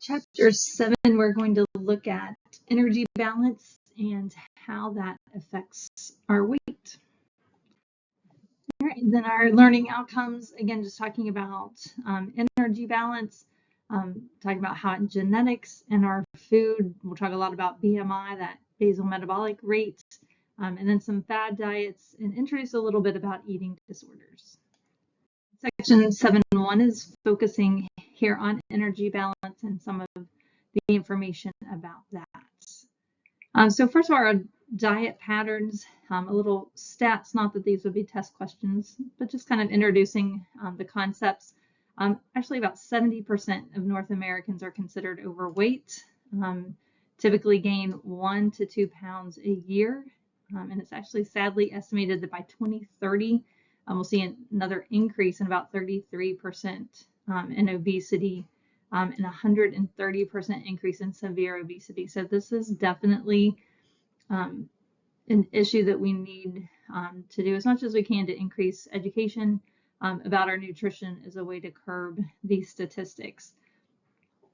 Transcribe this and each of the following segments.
Chapter 7, we're going to look at energy balance and how that affects our weight. All right, then our learning outcomes, again, just talking about energy balance, talking about how genetics and our food. We'll talk a lot about BMI, that basal metabolic rate, and then some fad diets, and introduce a little bit about eating disorders. Section 7.1 is focusing here on energy balance and some of the information about that. So first of all, our diet patterns, a little stats, not that these would be test questions, but just kind of introducing the concepts. Actually, about 70% of North Americans are considered overweight, typically gain 1 to 2 pounds a year, and it's actually sadly estimated that by 2030, we'll see another increase in about 33% in obesity and 130% increase in severe obesity. So this is definitely an issue that we need to do as much as we can to increase education about our nutrition as a way to curb these statistics.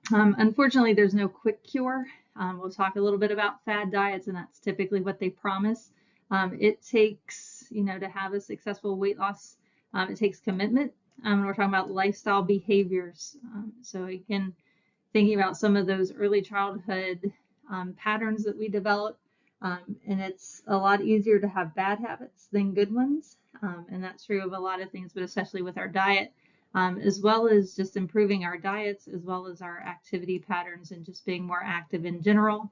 Unfortunately, there's no quick cure. We'll talk a little bit about fad diets, and that's typically what they promise. It takes, to have a successful weight loss, it takes commitment. We're talking about lifestyle behaviors. So again, thinking about some of those early childhood patterns that we develop, and it's a lot easier to have bad habits than good ones. And that's true of a lot of things, but especially with our diet, as well as just improving our diets, as well as our activity patterns and just being more active in general.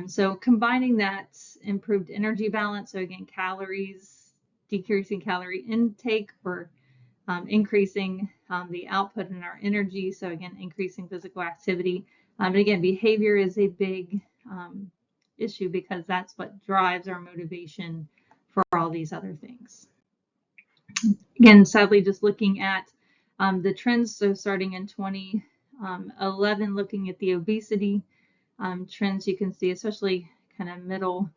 So combining that improved energy balance, so again, calories, decreasing calorie intake, or increasing the output in our energy. So again, increasing physical activity. And again, behavior is a big issue because that's what drives our motivation for all these other things. Again, sadly, just looking at the trends. So starting in 2011, looking at the obesity trends, you can see especially kind of middle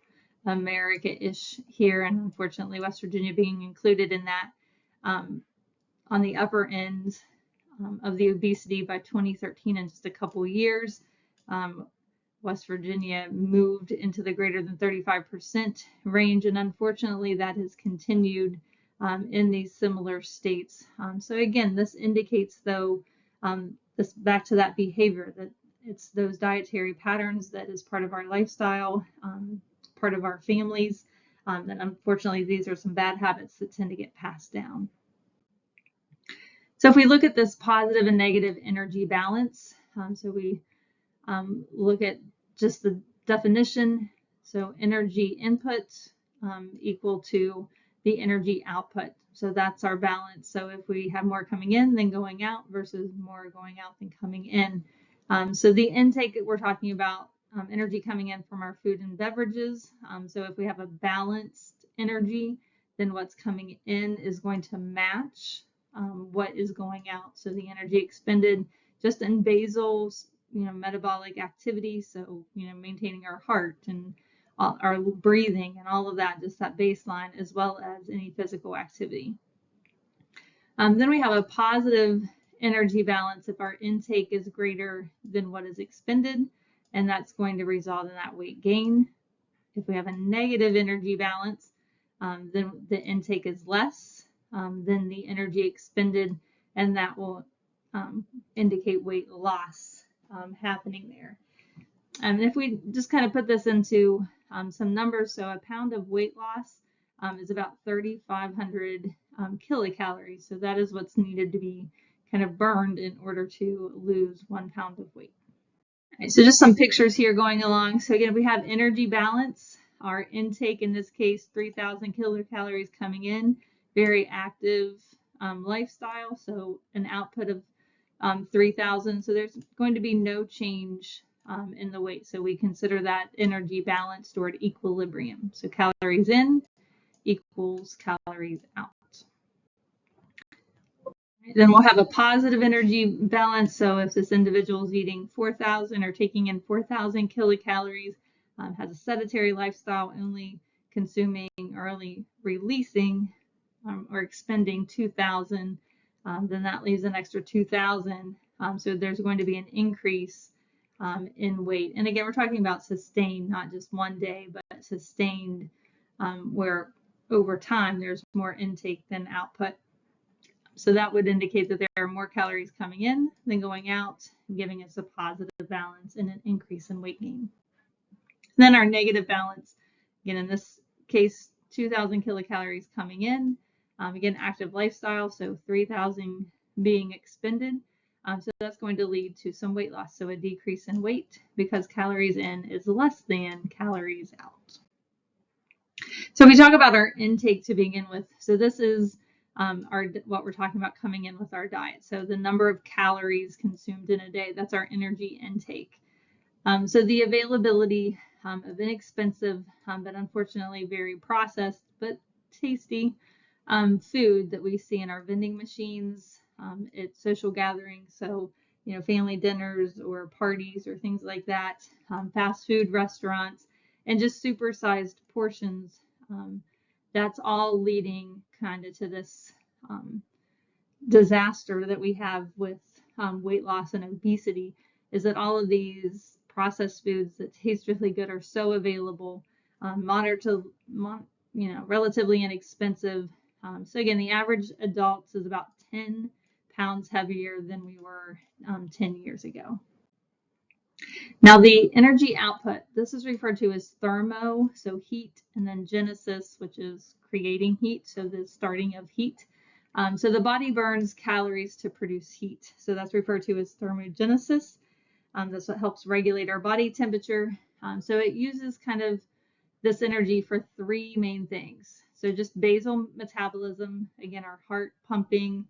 America-ish here, and unfortunately West Virginia being included in that. On the upper end of the obesity by 2013, in just a couple years, West Virginia moved into the greater than 35% range, and unfortunately that has continued in these similar states. So again, this indicates, though, this back to that behavior, that it's those dietary patterns that is part of our lifestyle, part of our families, that unfortunately these are some bad habits that tend to get passed down. So if we look at this positive and negative energy balance, so we look at just the definition. So energy input equal to the energy output. So that's our balance. So if we have more coming in than going out versus more going out than coming in. So the intake that we're talking about, energy coming in from our food and beverages. So if we have a balanced energy, then what's coming in is going to match what is going out. So the energy expended just in basal, metabolic activity. So, maintaining our heart and our breathing and all of that, just that baseline, as well as any physical activity. Then we have a positive energy balance if our intake is greater than what is expended, and that's going to result in that weight gain. If we have a negative energy balance, then the intake is less than the energy expended, and that will indicate weight loss happening there. And if we just kind of put this into some numbers, so a pound of weight loss is about 3,500 kilocalories. So that is what's needed to be kind of burned in order to lose 1 pound of weight. All right, so just some pictures here going along. So again, we have energy balance. Our intake in this case, 3,000 kilocalories coming in, very active lifestyle. So an output of 3,000. So there's going to be no change in the weight. So we consider that energy balance toward equilibrium. So calories in equals calories out. Then we'll have a positive energy balance. So if this individual is eating 4,000 or taking in 4,000 kilocalories, has a sedentary lifestyle, only consuming or only releasing or expending 2,000, then that leaves an extra 2,000 So there's going to be an increase in weight. And again, we're talking about sustained, not just one day, but sustained, where over time there's more intake than output. So that would indicate that there are more calories coming in than going out, giving us a positive balance and an increase in weight gain. Then our negative balance, again, in this case, 2,000 kilocalories coming in. Again, active lifestyle, so 3,000 being expended. So that's going to lead to some weight loss, so a decrease in weight because calories in is less than calories out. So we talk about our intake to begin with. So this is what we're talking about coming in with our diet. So the number of calories consumed in a day, that's our energy intake. So the availability of inexpensive, but unfortunately very processed, but tasty food that we see in our vending machines at social gatherings. So, family dinners or parties or things like that, fast food restaurants, and just supersized portions. That's all leading kind of to this disaster that we have with weight loss and obesity, is that all of these processed foods that taste really good are so available, relatively inexpensive. So again, the average adult is about 10 pounds heavier than we were 10 years ago. Now the energy output, this is referred to as thermo, so heat, and then genesis, which is creating heat, so the starting of heat. So the body burns calories to produce heat. So that's referred to as thermogenesis. That's what helps regulate our body temperature. So it uses kind of this energy for three main things. So just basal metabolism, again, our heart pumping,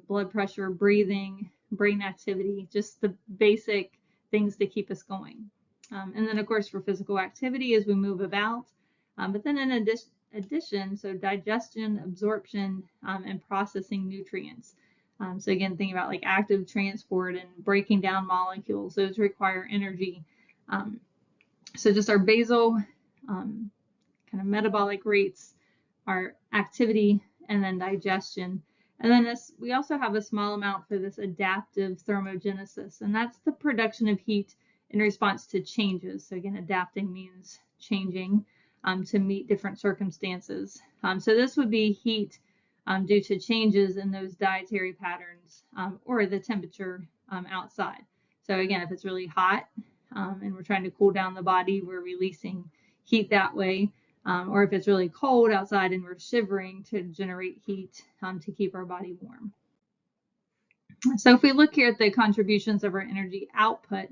blood pressure, breathing, brain activity, just the basic things to keep us going. And then, of course, for physical activity as we move about. But then in addition, so digestion, absorption, and processing nutrients. So again, thinking about like active transport and breaking down molecules, those require energy. So just our basal kind of metabolic rates, our activity, and then digestion. And then we also have a small amount for this adaptive thermogenesis, and that's the production of heat in response to changes. So again, adapting means changing to meet different circumstances. So this would be heat due to changes in those dietary patterns or the temperature outside. So again, if it's really hot and we're trying to cool down the body, we're releasing heat that way. Or if it's really cold outside and we're shivering, to generate heat to keep our body warm. So if we look here at the contributions of our energy output,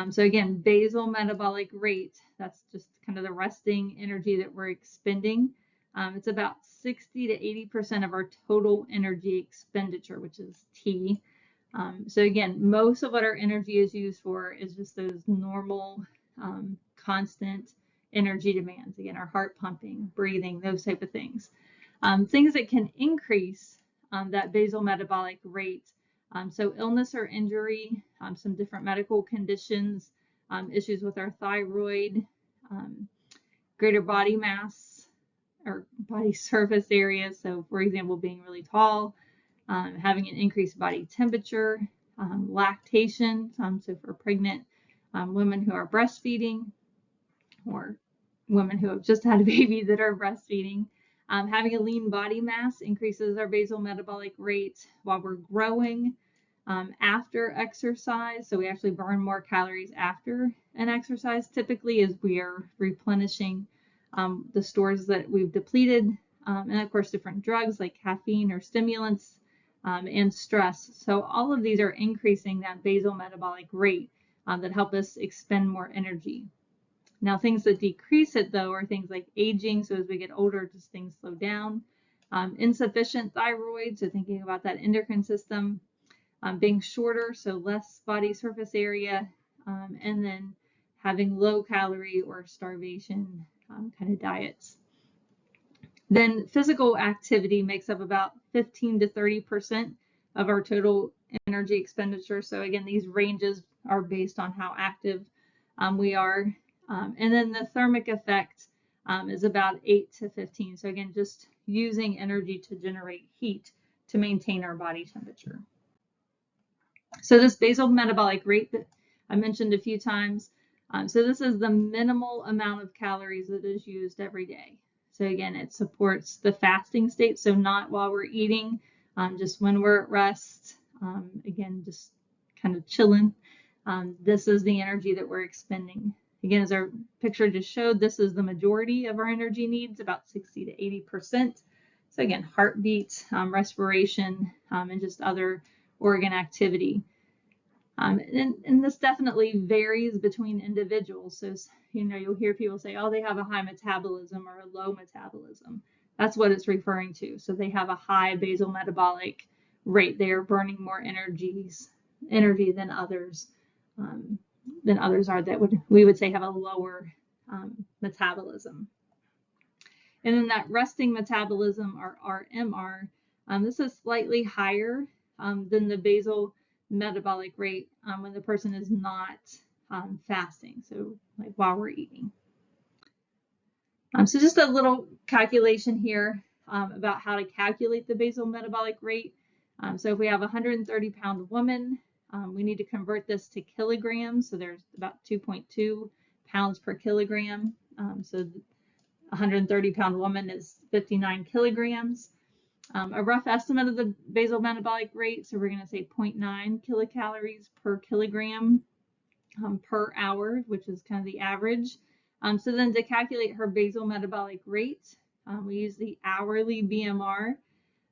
so again, basal metabolic rate, that's just kind of the resting energy that we're expending. It's about 60 to 80% of our total energy expenditure, which is T. So again, most of what our energy is used for is just those normal, constant energy demands. Again, our heart pumping, breathing, those type of things. Things that can increase that basal metabolic rate. So illness or injury, some different medical conditions, issues with our thyroid, greater body mass or body surface area. So for example, being really tall, having an increased body temperature, lactation. So for pregnant women who are breastfeeding, or women who have just had a baby that are breastfeeding. Having a lean body mass increases our basal metabolic rate while we're growing. After exercise, so we actually burn more calories after an exercise, typically, as we are replenishing the stores that we've depleted, and of course different drugs like caffeine or stimulants, and stress. So all of these are increasing that basal metabolic rate that help us expend more energy. Now, things that decrease it, though, are things like aging. So as we get older, just things slow down. Insufficient thyroid, so thinking about that endocrine system. Being shorter, so less body surface area. And then having low calorie or starvation kind of diets. Then physical activity makes up about 15 to 30% of our total energy expenditure. So again, these ranges are based on how active we are. And then the thermic effect is about 8 to 15. So again, just using energy to generate heat to maintain our body temperature. So this basal metabolic rate that I mentioned a few times, so this is the minimal amount of calories that is used every day. So again, it supports the fasting state, so not while we're eating, just when we're at rest, again, just kind of chilling. This is the energy that we're expending. Again, as our picture just showed, this is the majority of our energy needs, about 60 to 80%. So again, heartbeat, respiration, and just other organ activity. And this definitely varies between individuals. So, you'll hear people say, oh, they have a high metabolism or a low metabolism. That's what it's referring to. So they have a high basal metabolic rate. They are burning more energy than others are that we would say have a lower metabolism. And then that resting metabolism, or RMR, this is slightly higher than the basal metabolic rate when the person is not fasting, so like while we're eating. So just a little calculation here about how to calculate the basal metabolic rate. So if we have a 130-pound woman, we need to convert this to kilograms. So there's about 2.2 pounds per kilogram. So 130-pound woman is 59 kilograms. A rough estimate of the basal metabolic rate, so we're going to say 0.9 kilocalories per kilogram per hour, which is kind of the average. So then to calculate her basal metabolic rate, we use the hourly BMR.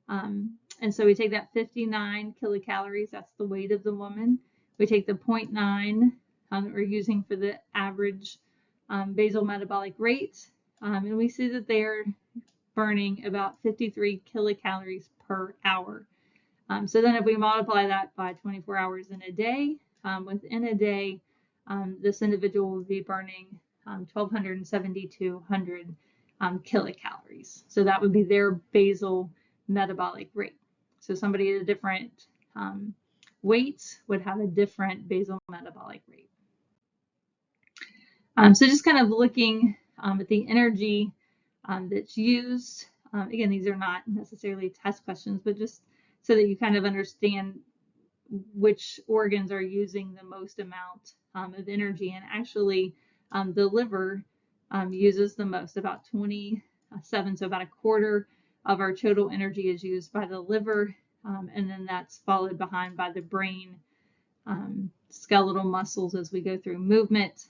And so we take that 59 kilocalories, that's the weight of the woman. We take the 0.9 that we're using for the average basal metabolic rate, and we see that they're burning about 53 kilocalories per hour. So then if we multiply that by 24 hours in a day, within a day, this individual will be burning 1,272 kilocalories. So that would be their basal metabolic rate. So somebody at a different weight would have a different basal metabolic rate. So just kind of looking at the energy that's used. Again, these are not necessarily test questions, but just so that you kind of understand which organs are using the most amount of energy. And actually, the liver uses the most, about 27, so about a quarter of our total energy is used by the liver, and then that's followed behind by the brain, skeletal muscles as we go through movement,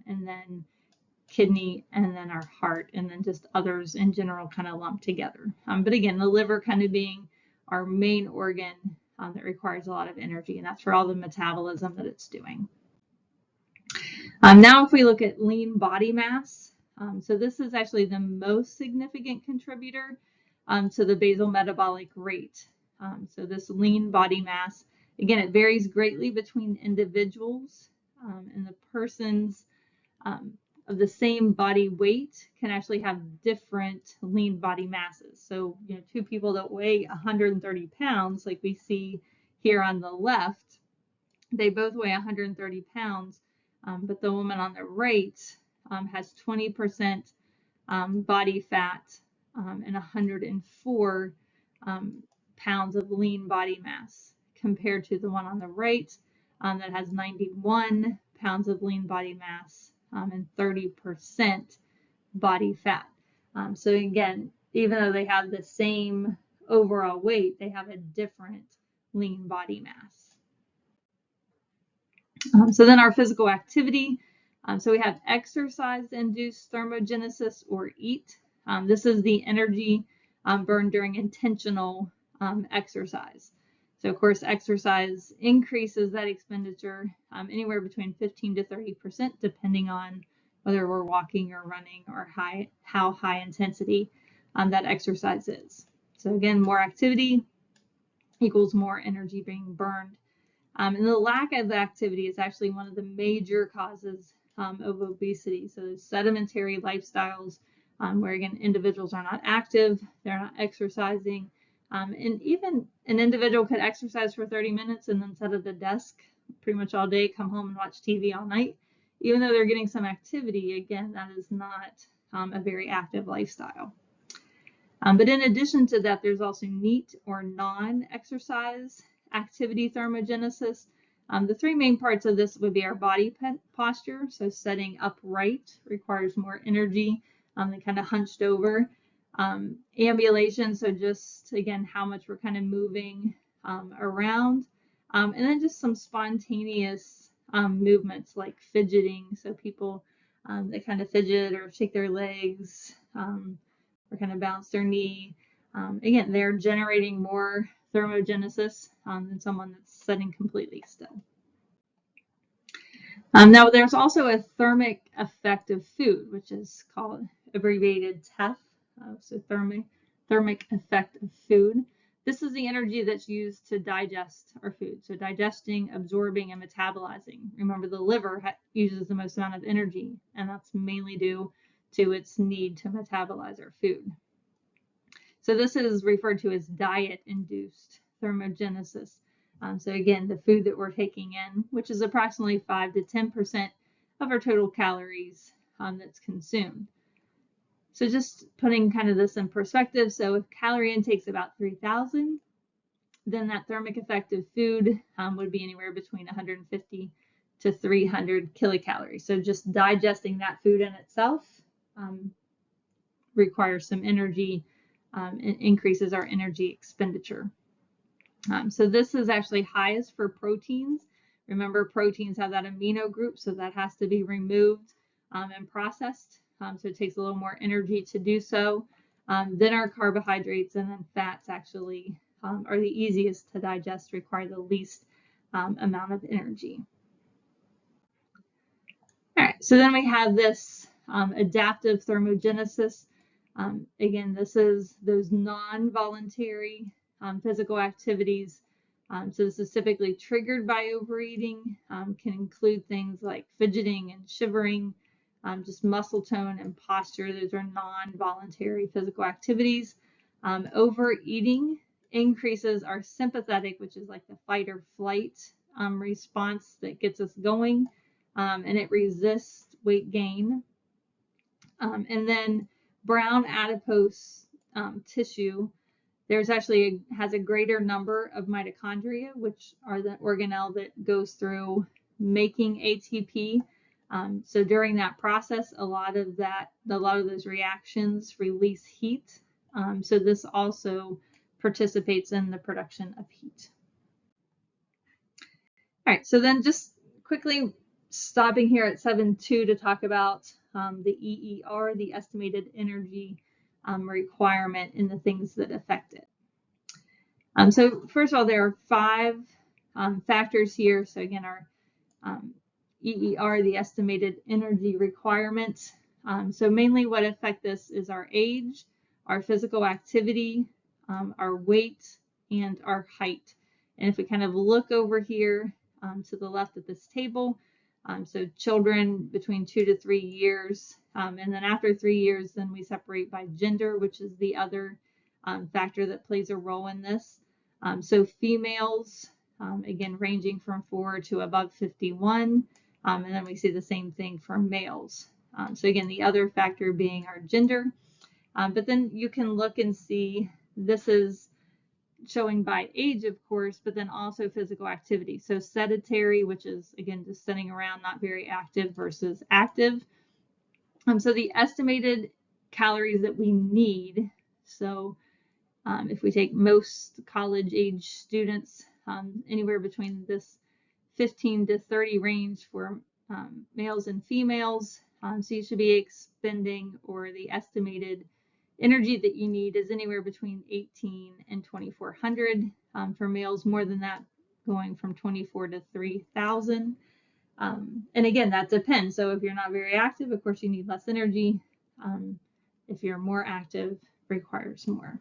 and then kidney, and then our heart, and then just others in general kind of lumped together. But again, the liver kind of being our main organ that requires a lot of energy, and that's for all the metabolism that it's doing. Now if we look at lean body mass, so this is actually the most significant contributor to the basal metabolic rate. So this lean body mass, again, it varies greatly between individuals, and the persons of the same body weight can actually have different lean body masses. So, two people that weigh 130 pounds, like we see here on the left, they both weigh 130 pounds, but the woman on the right has 20% body fat and 104 pounds of lean body mass, compared to the one on the right that has 91 pounds of lean body mass and 30% body fat. So again, even though they have the same overall weight, they have a different lean body mass. So then our physical activity. So we have exercise-induced thermogenesis, or EAT. This is the energy burned during intentional exercise. So of course, exercise increases that expenditure anywhere between 15 to 30%, depending on whether we're walking or running, or how high intensity that exercise is. So again, more activity equals more energy being burned. And the lack of activity is actually one of the major causes of obesity. So sedentary lifestyles, where again, individuals are not active, they're not exercising. And even an individual could exercise for 30 minutes and then sit at the desk pretty much all day, come home and watch TV all night. Even though they're getting some activity, again, that is not a very active lifestyle. But in addition to that, there's also NEAT, or non-exercise activity thermogenesis. The three main parts of this would be our body posture. So setting upright requires more energy than kind of hunched over. Ambulation, so just again how much we're kind of moving around. And then just some spontaneous movements like fidgeting. So people that kind of fidget or shake their legs or kind of bounce their knee. Again, they're generating more thermogenesis than someone that's sitting completely still. Now, there's also a thermic effect of food, which is called abbreviated TEF, so thermic effect of food. This is the energy that's used to digest our food, so digesting, absorbing, and metabolizing. Remember, the liver uses the most amount of energy, and that's mainly due to its need to metabolize our food. So this is referred to as diet-induced thermogenesis. So again, the food that we're taking in, which is approximately 5 to 10% of our total calories that's consumed. So just putting kind of this in perspective, so if calorie intake is about 3,000, then that thermic effect of food would be anywhere between 150 to 300 kilocalories. So just digesting that food in itself requires some energy and increases our energy expenditure. So this is actually highest for proteins. Remember, proteins have that amino group, so that has to be removed and processed. So it takes a little more energy to do so. Then our carbohydrates and then fats actually are the easiest to digest, require the least amount of energy. All right, so then we have this adaptive thermogenesis. Again, this is those non-voluntary physical activities. So this is typically triggered by overeating, can include things like fidgeting and shivering, just muscle tone and posture. Those are non-voluntary physical activities. Overeating increases our sympathetic, which is like the fight or flight response that gets us going, and it resists weight gain. And then brown adipose tissue, there's actually has a greater number of mitochondria, which are the organelle that goes through making ATP. So during that process, a lot of those reactions release heat. So this also participates in the production of heat. All right, so then just quickly stopping here at 7.2 to talk about the EER, the estimated energy requirement, and the things that affect it. So first of all, there are 5 factors here. So again, our EER, the estimated energy requirement. So mainly what affect this is our age, our physical activity, our weight, and our height. And if we kind of look over here to the left of this table, so children between 2 to 3 years, and then after 3 years, then we separate by gender, which is the other factor that plays a role in this. So females, again, ranging from 4 to above 51, and then we see the same thing for males. So again, the other factor being our gender, but then you can look and see this is showing by age, of course, but then also physical activity. So sedentary, which is again just sitting around, not very active, versus active. So the estimated calories that we need. So if we take most college age students, anywhere between this 15 to 30 range for males and females. So you should be expending, or the estimated energy that you need is anywhere between 18 and 2,400. For males, more than that, going from 24 to 3,000. And again, that depends. So if you're not very active, of course, you need less energy. If you're more active, requires more.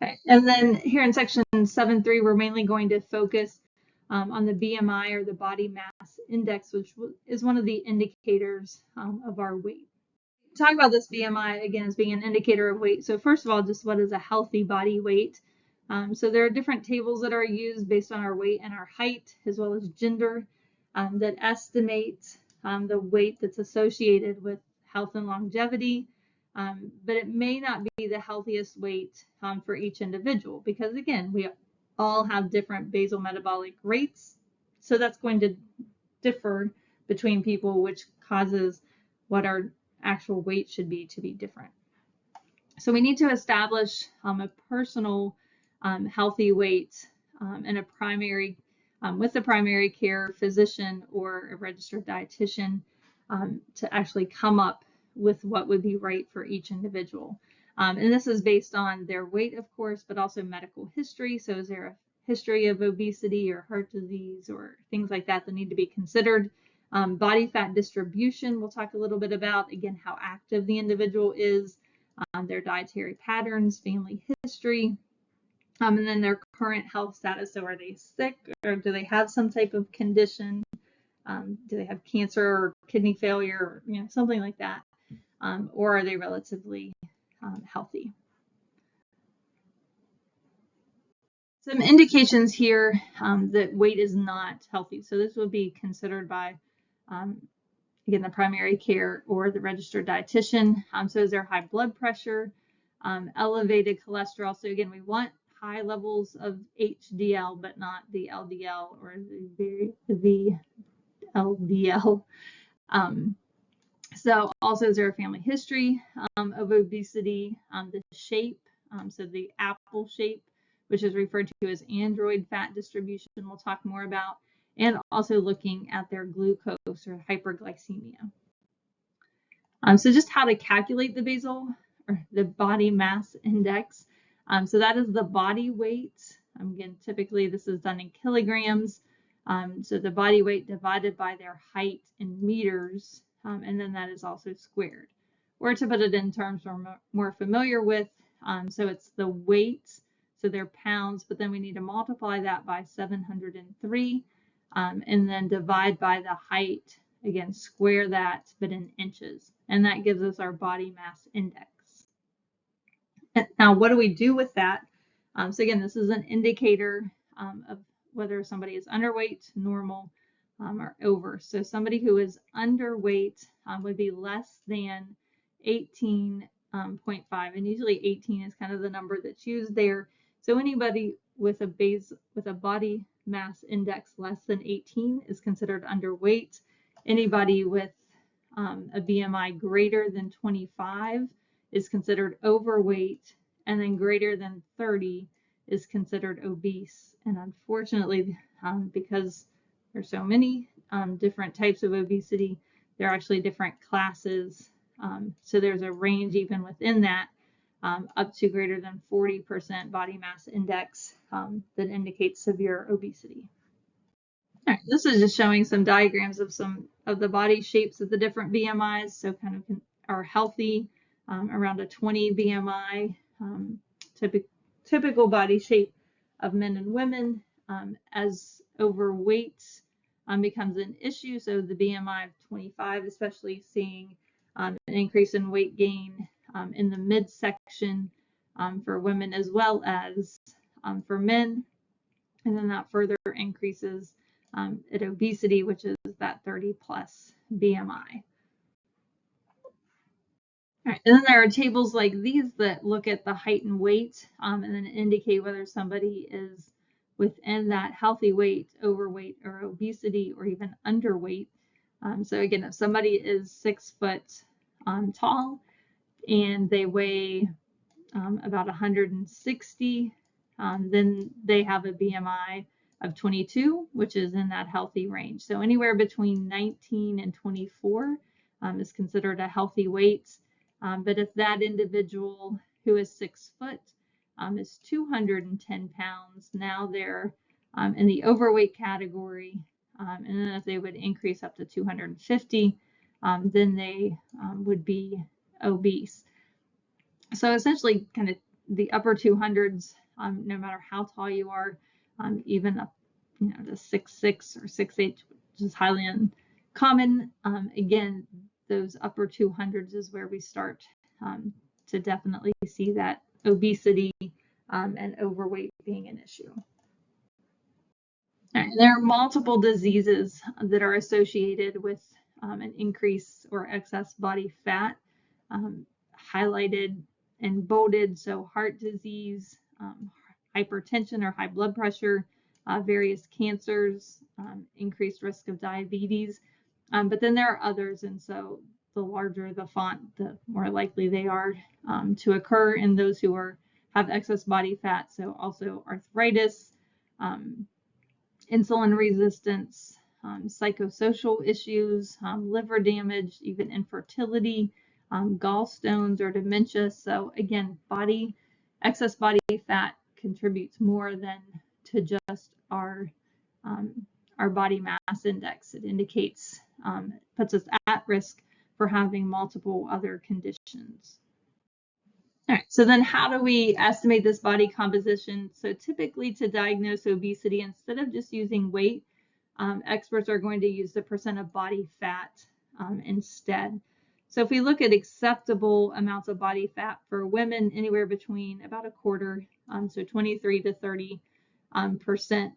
Okay. And then here in section 7.3, we're mainly going to focus on the BMI, or the body mass index, which is one of the indicators of our weight. Talk about this BMI again as being an indicator of weight. So first of all, just what is a healthy body weight? So there are different tables that are used based on our weight and our height, as well as gender, that estimate the weight that's associated with health and longevity. But it may not be the healthiest weight for each individual, because again, all have different basal metabolic rates. So that's going to differ between people, which causes what our actual weight should be to be different. So we need to establish a personal healthy weight in a primary with a primary care physician or a registered dietitian to actually come up with what would be right for each individual. And this is based on their weight, of course, but also medical history. So is there a history of obesity or heart disease or things like that that need to be considered? Body fat distribution, we'll talk a little bit about, again, how active the individual is, their dietary patterns, family history, and then their current health status. So are they sick or do they have some type of condition? Do they have cancer or kidney failure or something like that? Or are they relatively healthy? Some indications here that weight is not healthy. So this would be considered by, again, the primary care or the registered dietitian. So is there high blood pressure, elevated cholesterol? So again, we want high levels of HDL, but not the LDL or the VLDL. So also is there a family history of obesity, the shape, so the apple shape, which is referred to as android fat distribution, we'll talk more about, and also looking at their glucose or hyperglycemia. So just how to calculate the basal or the body mass index. So that is the body weight. Again, typically this is done in kilograms. So the body weight divided by their height in meters, and then that is also squared. Or to put it in terms we're more familiar with, so it's the weight, so they're pounds, but then we need to multiply that by 703, and then divide by the height. Again, square that, but in inches, and that gives us our body mass index. Now, what do we do with that? So again, this is an indicator of whether somebody is underweight, normal, or over. So somebody who is underweight would be less than 18.5, and usually 18 is kind of the number that's used there. So anybody with a body mass index less than 18 is considered underweight. Anybody with a BMI greater than 25 is considered overweight, and then greater than 30 is considered obese. And unfortunately, because there's so many different types of obesity, there are actually different classes. So there's a range even within that, up to greater than 40% body mass index that indicates severe obesity. All right, this is just showing some diagrams of some of the body shapes of the different BMIs. So kind of are healthy, around a 20 BMI, typical body shape of men and women. As overweight becomes an issue, so the BMI of 25, especially seeing an increase in weight gain in the midsection for women as well as for men, and then that further increases at obesity, which is that 30 plus BMI. All right, and then there are tables like these that look at the height and weight and then indicate whether somebody is within that healthy weight, overweight, or obesity, or even underweight. So again, if somebody is 6 foot tall and they weigh about 160, then they have a BMI of 22, which is in that healthy range. So anywhere between 19 and 24 is considered a healthy weight. But if that individual who is 6 foot is 210 pounds, now they're in the overweight category. And then if they would increase up to 250, then they would be obese. So essentially kind of the upper 200s, no matter how tall you are, even up to 6'6" or 6'8", which is highly uncommon. Again, those upper 200s is where we start to definitely see that obesity and overweight being an issue. Right, there are multiple diseases that are associated with an increase or excess body fat, highlighted and bolded. So heart disease, hypertension or high blood pressure, various cancers, increased risk of diabetes. But then there are others, and so the larger the font, the more likely they are to occur in those who have excess body fat. So also arthritis, insulin resistance, psychosocial issues, liver damage, even infertility, gallstones or dementia. So again, excess body fat contributes more than to just our body mass index. It indicates, puts us at risk for having multiple other conditions. All right, so then how do we estimate this body composition? So typically to diagnose obesity, instead of just using weight, experts are going to use the percent of body fat instead. So if we look at acceptable amounts of body fat for women, anywhere between about a quarter, so 23 to 30%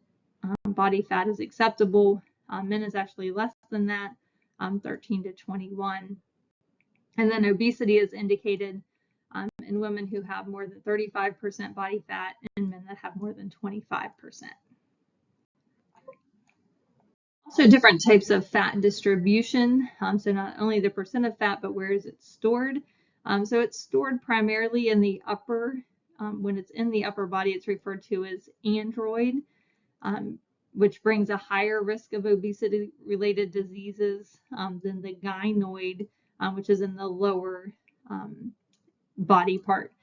body fat is acceptable. Men is actually less than that, 13 to 21. And then obesity is indicated in women who have more than 35% body fat and men that have more than 25%. Also different types of fat distribution. So not only the percent of fat, but where is it stored? So it's stored primarily in the upper, when it's in the upper body, it's referred to as android, which brings a higher risk of obesity-related diseases than the gynoid, which is in the lower body part.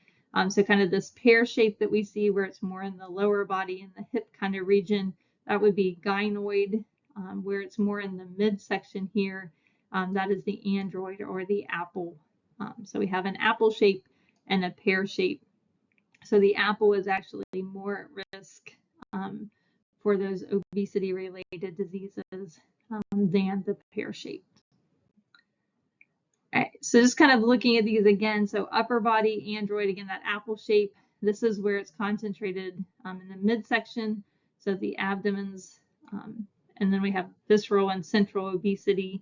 So kind of this pear shape that we see where it's more in the lower body in the hip kind of region, that would be gynoid. Where it's more in the midsection here, that is the android or the apple. So we have an apple shape and a pear shape. So the apple is actually more at risk for those obesity-related diseases than the pear shape. All right, so just kind of looking at these again. So upper body, android, again, that apple shape. This is where it's concentrated in the midsection. So the abdomen's and then we have visceral and central obesity.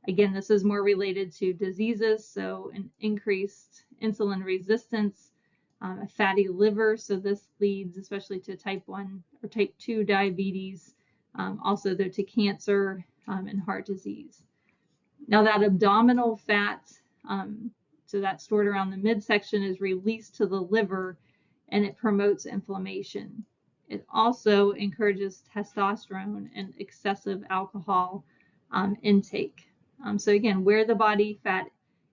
Again, this is more related to diseases, so an increased insulin resistance, a fatty liver. So this leads especially to type 1 or type 2 diabetes, also though to cancer and heart disease. Now that abdominal fat, so that's stored around the midsection, is released to the liver and it promotes inflammation. It also encourages testosterone and excessive alcohol intake. So again, where the body fat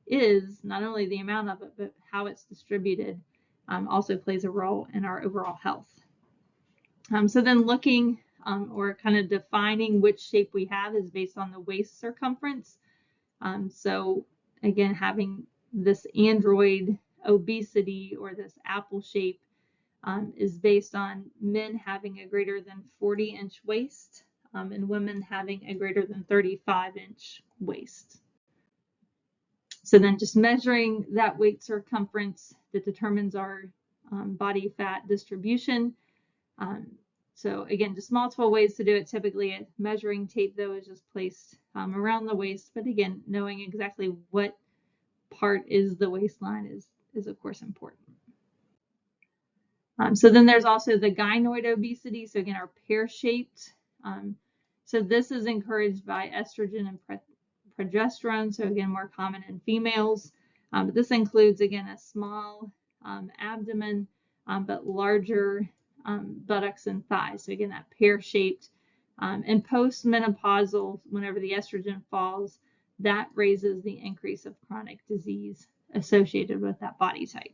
is, not only the amount of it, but how it's distributed also plays a role in our overall health. So then looking or kind of defining which shape we have is based on the waist circumference. So again, having this android obesity or this apple shape is based on men having a greater than 40-inch waist and women having a greater than 35-inch waist. So then just measuring that waist circumference that determines our body fat distribution. So again, just multiple ways to do it. Typically a measuring tape though is just placed around the waist, but again, knowing exactly what part is the waistline is of course important. So then there's also the gynoid obesity. So again, our pear-shaped. So this is encouraged by estrogen and progesterone. So again, more common in females. But this includes, again, a small abdomen, but larger buttocks and thighs. So again, that pear-shaped. And post-menopausal, whenever the estrogen falls, that raises the increase of chronic disease associated with that body type.